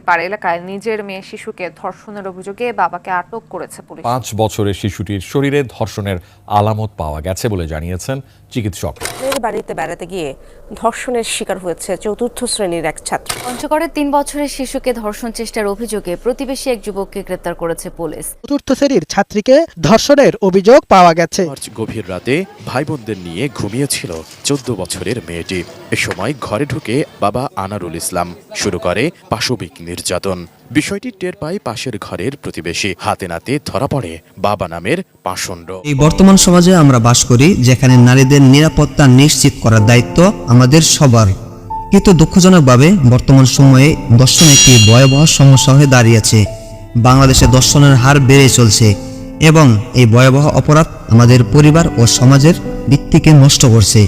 পাড় এলাকায় নিজের মেয়ে শিশুকে ধর্ষণের অভিযোগে বাবাকে আটক করেছে পুলিশ। 5 বছরের শিশুটির শরীরে ধর্ষণের আলামত পাওয়া গেছে বলে জানিয়েছেন চিকিৎসক। বাড়িতে বেড়াতে গিয়ে ধর্ষণের শিকার হয়েছে 4র্থ শ্রেণীর এক ছাত্র। পঞ্চগড়ের 3 বছরের শিশুকে ধর্ষণ চেষ্টার অভিযোগে প্রতিবেশী এক যুবককে গ্রেপ্তার করেছে পুলিশ। 4র্থ শ্রেণীর ছাত্রীকে ধর্ষণের অভিযোগ পাওয়া গেছে। গভীর রাতে ভাই বোনদের নিয়ে ঘুমিয়েছিল 14 বছরের মেয়েটি। এ সময় ঘরে ঢুকে বাবা আনারুল ইসলাম শুরু করে পাশবিক নির্যাতন। বিষয়টি টের পায় পাশের ঘরের প্রতিবেশী। হাতে নাতে ধরা পড়ে বাবা নামের পাষণ্ড। এই বর্তমান সমাজে আমরা বাস করি, যেখানে নারীদের নিরাপত্তা নিশ্চিত করার দায়িত্ব আমাদের সবার। কিন্তু দুঃখজনকভাবে বর্তমান সময়ে ধর্ষণ একটি ভয়াবহ সমস্যা হয়ে দাঁড়িয়েছে। বাংলাদেশে ধর্ষণের হার বেড়ে চলছে এবং এই ভয়াবহ অপরাধ আমাদের পরিবার ও সমাজের ভিত্তিকে নষ্ট করছে।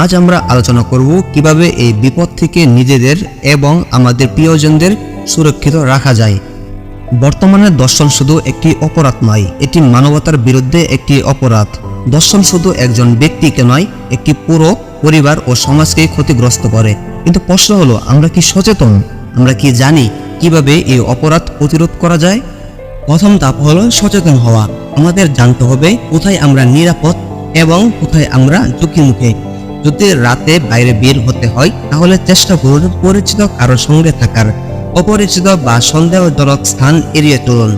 আজ আমরা আলোচনা করব কিভাবে এই বিপদ থেকে নিজেদের এবং আমাদের প্রিয়জনদের সুরক্ষিত রাখা যায়। বর্তমানে ধর্ষণ শুধু একটি অপরাধ নয়, এটি মানবতার বিরুদ্ধে একটি অপরাধ। ধর্ষণ শুধু একজন ব্যক্তিকে নয়, একটি পুরো পরিবার ও সমাজকে ক্ষতিগ্রস্ত করে। কিন্তু প্রশ্ন হলো, আমরা কি সচেতন? আমরা কি জানি কিভাবে এই অপরাধ প্রতিরোধ করা যায়? প্রথম ধাপ হলো সচেতন হওয়া। আমাদের জানতে হবে কোথায় আমরা নিরাপদ এবং কোথায় আমরা ঝুঁকির মুখে। যদি রাতে বাইরে বের হতে হয় তাহলে চেষ্টা করুন পরিচিত কারোর সঙ্গে থাকার। অপরিচিত বা সন্দেহজনক স্থান এড়িয়ে চলুন।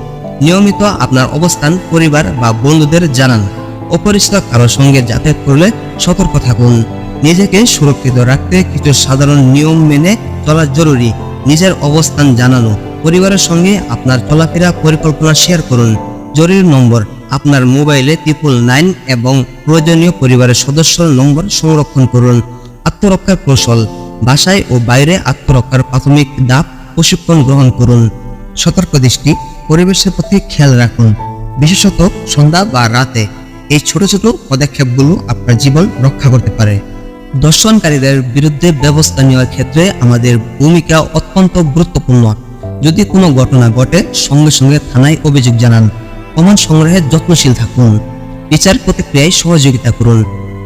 নিয়মিত আপনার অবস্থান পরিবার বা বন্ধুদের জানান। অপরিচিত কারোর সঙ্গে যাতায়াত করলে সতর্ক থাকুন। নিজেকে সুরক্ষিত রাখতে কিছু সাধারণ নিয়ম মেনে চলা জরুরি। নিজের অবস্থান জানানো, পরিবারের সঙ্গে আপনার চলাফেরা পরিকল্পনা শেয়ার করুন। জরুরি নম্বর, আপনার মোবাইলে 999 এবং প্রয়োজনীয় পরিবারের সদস্যর নম্বর সংরক্ষণ করুন। আত্মরক্ষার কৌশল, বাসায় ও বাইরে আত্মরক্ষার প্রাথমিক ধাপ প্রশিক্ষণ গ্রহণ করুন। সতর্ক দৃষ্টি, পরিবেশের প্রতি খেয়াল রাখুন, বিশেষত সন্ধ্যা বা রাতে। এই ছোট ছোট পদক্ষেপগুলো আপনার জীবন রক্ষা করতে পারে। ধর্ষণকারীদের বিরুদ্ধে ব্যবস্থা নেওয়ার ক্ষেত্রে আমাদের ভূমিকা অত্যন্ত গুরুত্বপূর্ণ। যদি কোনো ঘটনা ঘটে সঙ্গে সঙ্গে থানায় অভিযোগ জানান। প্রমাণ সংগ্রহে যত্নশীল থাকুন। বিচার প্রতিক্রিয়ায় সহযোগিতা করুন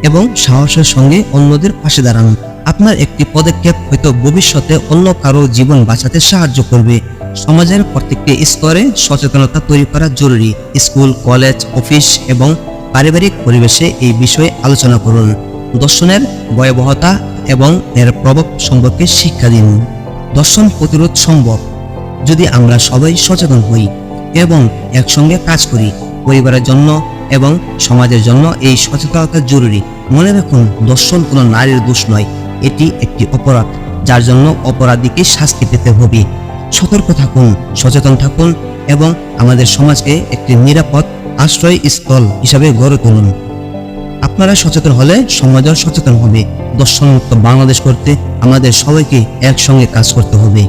এবং সাহসের সঙ্গে অন্যদের পাশে দাঁড়ান। আপনার একটি পদক্ষেপ হয়তো ভবিষ্যতে অন্য কারো জীবন বাঁচাতে সাহায্য করবে। সমাজের প্রত্যেকটি স্তরে সচেতনতা তৈরি করা জরুরি। স্কুল, কলেজ, অফিস এবং পারিবারিক পরিবেশে এই বিষয়ে আলোচনা করুন। ধর্ষণের ভয়াবহতা এবং এর প্রভাব সম্পর্কে শিক্ষা দিন। ধর্ষণ প্রতিরোধ সম্ভব যদি আমরা সবাই সচেতন হই এবং একসঙ্গে কাজ করি। পরিবারের জন্য এবং সমাজের জন্য এই সচেতনতা জরুরি। মনে রাখুন, ধর্ষণ কোনো নারীর দোষ নয়, এটি একটি অপরাধ যার জন্য অপরাধীকে শাস্তি পেতে হবে। সতর্ক থাকুন, সচেতন থাকুন এবং আমাদের সমাজকে একটি নিরাপদ আশ্রয়স্থল হিসাবে গড়ে তুলুন। আপনারা সচেতন হলে সমাজও সচেতন হবে। ধর্ষণমুক্ত বাংলাদেশ করতে আমাদের সবাইকে একসঙ্গে কাজ করতে হবে।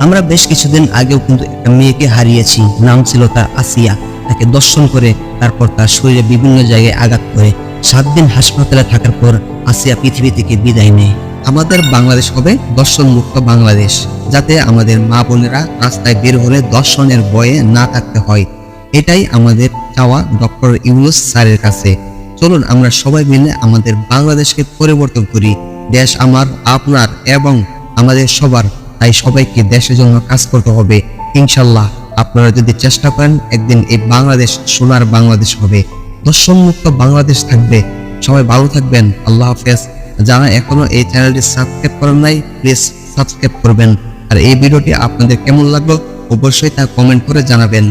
আমরা বেশ কিছুদিন আগেও কিন্তু একটা মেয়েকে হারিয়েছি। নাম ছিল তার আসিয়া। তাকে ধর্ষণ করে তারপর তার শরীরে বিভিন্ন জায়গায় আঘাত করে 7 দিন হাসপাতালে থাকার পর আসিয়া পৃথিবী থেকে বিদায় নেয়। আমাদের বাংলাদেশ হবে ধর্ষণ মুক্ত বাংলাদেশ, যাতে আমাদের মা বোনেরা রাস্তায় বের হলে ধর্ষণের ভয়ে না থাকতে হয়। এটাই আমাদের চাওয়া ডক্টর ইউনূস স্যারের কাছে। চলুন আমরা সবাই মিলে আমাদের বাংলাদেশকে পরিবর্তন করি। দেশ আমার, আপনার এবং আমাদের সবার। তাই সবাইকে দেশের জন্য কাজ করতে হবে। ইনশাল্লাহ আপনারা যদি চেষ্টা করেন, একদিন এই বাংলাদেশ সোনার বাংলাদেশ হবে, ধর্ষণ মুক্ত বাংলাদেশ থাকবে। সবাই ভালো থাকবেন। আল্লাহ হাফেজ। যারা এখনো এই চ্যানেলটি সাবস্ক্রাইব করেন নাই, প্লিজ সাবস্ক্রাইব করবেন। আর এই ভিডিওটি আপনাদের কেমন লাগলো অবশ্যই তা কমেন্ট করে জানাবেন।